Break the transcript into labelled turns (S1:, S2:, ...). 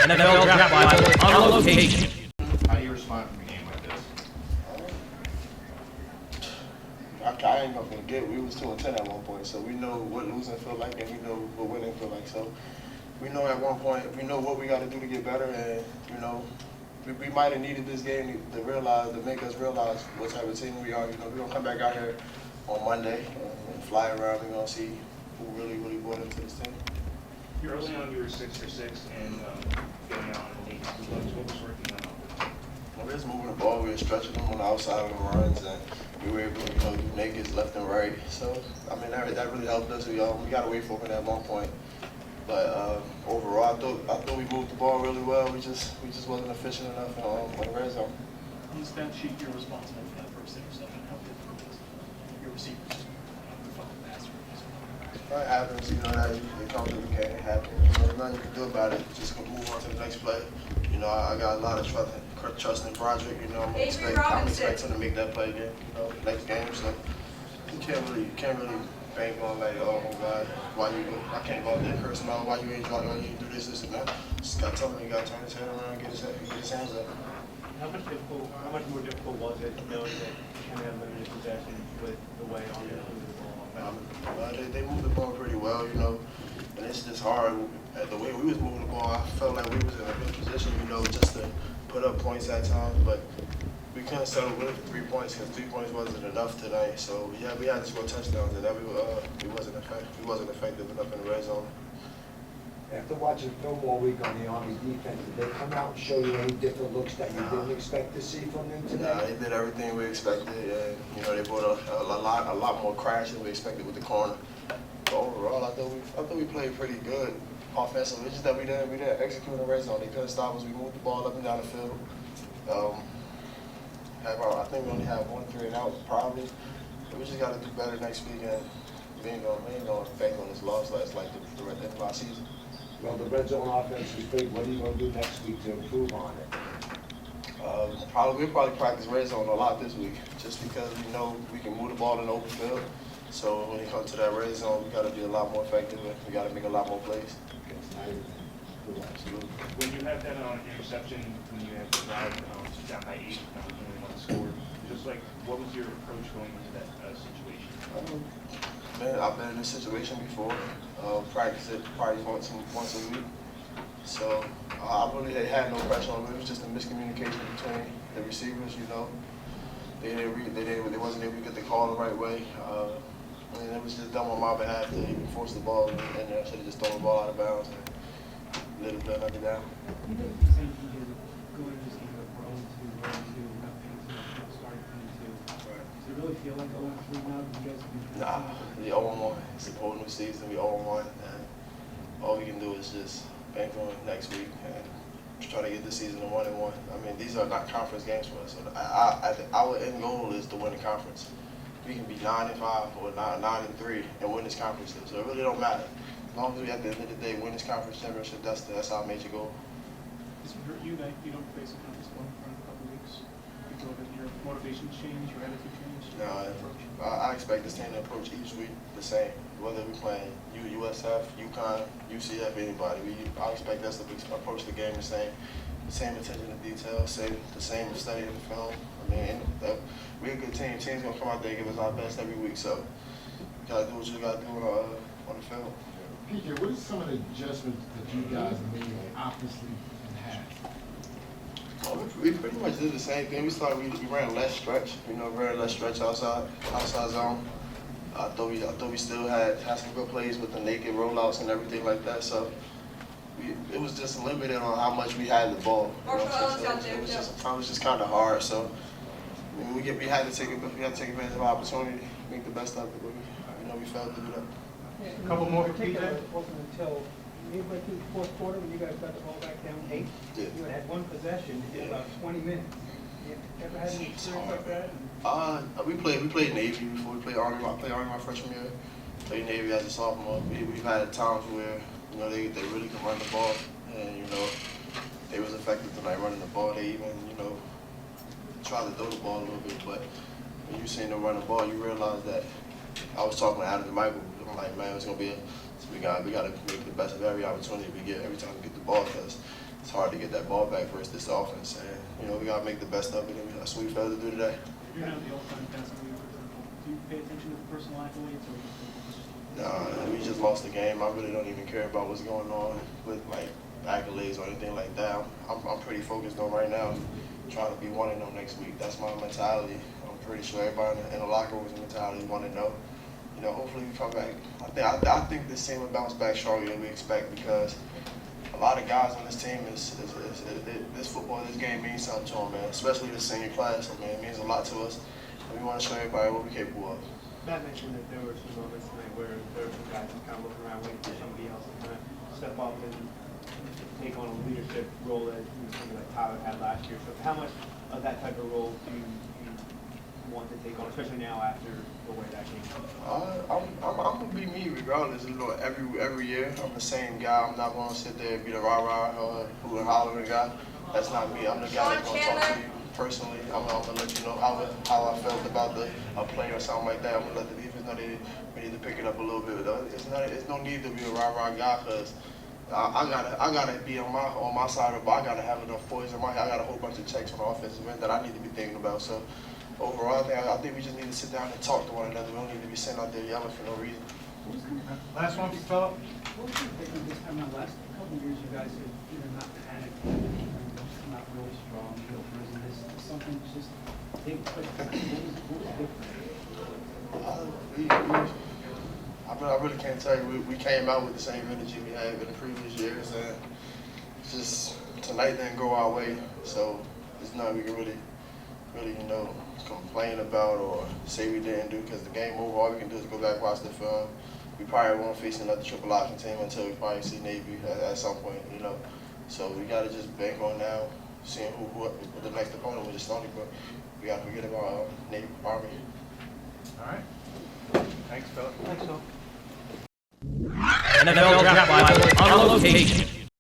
S1: NFL Draft Bible on location.
S2: How do you respond from a game like this?
S3: I ain't gonna forget, we was 2-10 at one point, so we know what losing feel like and we know what winning feel like. So we know at one point, we know what we got to do to get better, and we might have needed this game to make us realize what type of team we are. We're gonna come back out here on Monday and fly around. We're gonna see who really bought into this team.
S2: Early on, you were 6 for 6 and getting out on the 8 what was working on offense?
S3: Well, we was moving the ball, we were stretching them on the outside of the runs, and we were able to do nakeds left and right. So I mean that really helped us. We got away from it at one point, but overall I thought we moved the ball really well. We just wasn't efficient enough on the red zone.
S4: On the stat sheet, you're responsible for that first interception. How difficult is it? Your receivers fucking bastard.
S3: It happens, that it comes when you can't happen. There's nothing you can do about it. Just move on to the next play. I got a lot of trust in Broderick. I'm expecting to make that play again. Next game. So you can't really bank on like, oh my God, I can't go out there and curse him out. Why you ain't do this and that. Just got to tell him he got to turn his head around and get his hands up.
S4: How much more difficult was it knowing that you had limited possession with the way on the ball?
S3: They moved the ball pretty well, and it's just hard. The way we was moving the ball, I felt like we was in a good position, just to put up points at times, but we couldn't settle with it for 3 points because 3 points wasn't enough tonight. So yeah, we had to score touchdowns, and that we wasn't effective enough in the red zone.
S5: After watching film all week on the Army defense, did they come out and show you any different looks that you didn't expect to see from them today?
S3: Nah, they did everything we expected. They brought a lot more crash than we expected with the corner. But overall, I thought we played pretty good offensively. It's just that we didn't execute in the red zone. They couldn't stop us. We moved the ball up and down the field. I think we only have 1 3 and out probably. But we just got to do better next week, and we ain't gonna bank on this loss like the end of our season.
S5: Well, the red zone offense is big. What are you going to do next week to improve on it?
S3: We'll probably practice red zone a lot this week, just because we can move the ball in the open field. So when it comes to that red zone, we got to be a lot more effective. We got to make a lot more plays. Absolutely.
S2: When you have that interception, when you have to drive down by 8, you only want to score, just like, what was your approach going into that situation?
S3: Man, I've been in this situation before. Practice it probably once a week. So I really had no pressure on it. It was just a miscommunication between the receivers. They wasn't able to get the call the right way. And it was just dumb on my behalf to even force the ball in there. I should have just thrown the ball out of bounds and let it play another down.
S4: You think going into this game with 0-2, not paying too much, starting 0-2.
S3: Right.
S4: Does it really feel like 0-3 now? You guys
S3: Nah, the 0-1. It's a whole new season. We 0-1, and all we can do is just bank on next week and try to get the season to 1-1. I mean, these are not conference games for us. So our end goal is to win the conference. We can be 9-5 or 9-3 and win this conference. So it really don't matter. As long as we at the end of the day win this conference championship, that's our major goal.
S4: Does it hurt you that you don't face a conference one for a couple of weeks? You feel that your motivation change, your attitude change?
S3: No, I expect this team to approach each week the same. Whether we're playing USF, UConn, UCF, anybody, I expect us to approach the game the same. The same attention to detail, the same study of the film. I mean, we're a good team. Team's gonna come out there and give us our best every week. So you gotta do what you gotta do on the field.
S6: PJ, what are some of the adjustments that you guys made offensively and half?
S3: We pretty much did the same thing. We ran less stretch. Ran less stretch outside zone. I thought we still had some good plays with the naked rollouts and everything like that. So it was just limited on how much we had the ball. It was just kind of hard. So we had to take advantage of our opportunity, make the best of it. But we failed to do that.
S4: A couple more for
S7: PJ.
S4: PJ.
S7: It wasn't until midway through the fourth quarter when you guys got the ball back down 8.
S3: Yeah.
S7: You had one possession in about 20 minutes. You ever had any experience like that?
S3: We played Navy before. We played Army. I played Army my freshman year. Played Navy as a sophomore. We've had times where they really can run the ball, and they was effective tonight running the ball. They even tried to throw the ball a little bit, but when you seen them run the ball, you realize that. I was talking to Adam and Michael. I'm like, man, we got to make the best of every opportunity we get every time we get the ball, because it's hard to get that ball back versus this offense. And, we got to make the best of it, and that's what we failed to do today.
S4: You're not the all-time pass leader, for example. Do you pay attention to the personal accolades or
S3: Nah, we just lost the game. I really don't even care about what's going on with accolades or anything like that. I'm pretty focused on right now trying to be 1-0 next week. That's my mentality. I'm pretty sure everybody in the locker room's mentality 1-0. Hopefully we come back. I think this team will bounce back stronger than we expect because a lot of guys on this team this football, this game means something to them, man. Especially the senior class. So, man, it means a lot to us. And we want to show everybody what we're capable of.
S4: Matt mentioned that there were some moments tonight where there were some guys who kind of looking around waiting for somebody else to kind of step up and take on a leadership role that somebody like Tyler had last year. So how much of that type of role do you want to take on, especially now after the way that came out?
S3: I'm gonna be me regardless. Every year I'm the same guy. I'm not gonna sit there and be the rah-rah or who and hollering guy. That's not me. I'm the guy that's gonna talk to you personally. I'm gonna let you know how I felt about a play or something like that. I'm gonna let the defense know we need to pick it up a little bit. It's no need to be a rah-rah guy because I gotta be on my side of the ball. I gotta have enough poise in my head. I got a whole bunch of checks on the offensive end that I need to be thinking about. So overall, I think we just need to sit down and talk to one another. We don't need to be sitting out there yelling for no reason.
S1: Last one, Philip.
S7: What was your take on this time around? Last couple of years, you guys have not panicked, not really strong, built prison. This something just take place. What was different?
S3: I really can't tell you. We came out with the same energy we had in the previous years, and it's just tonight didn't go our way. So it's nothing we can really complain about or say we didn't do because the game over. All we can do is go back and watch the film. We probably won't face another triple option team until we probably see Navy at some point, So we got to just bank on now, seeing who the next opponent, which is Stony Brook. We got to forget about Navy Army.
S1: All right. Thanks, Philip.
S4: Thanks, Phil.
S1: NFL Draft Bible on location.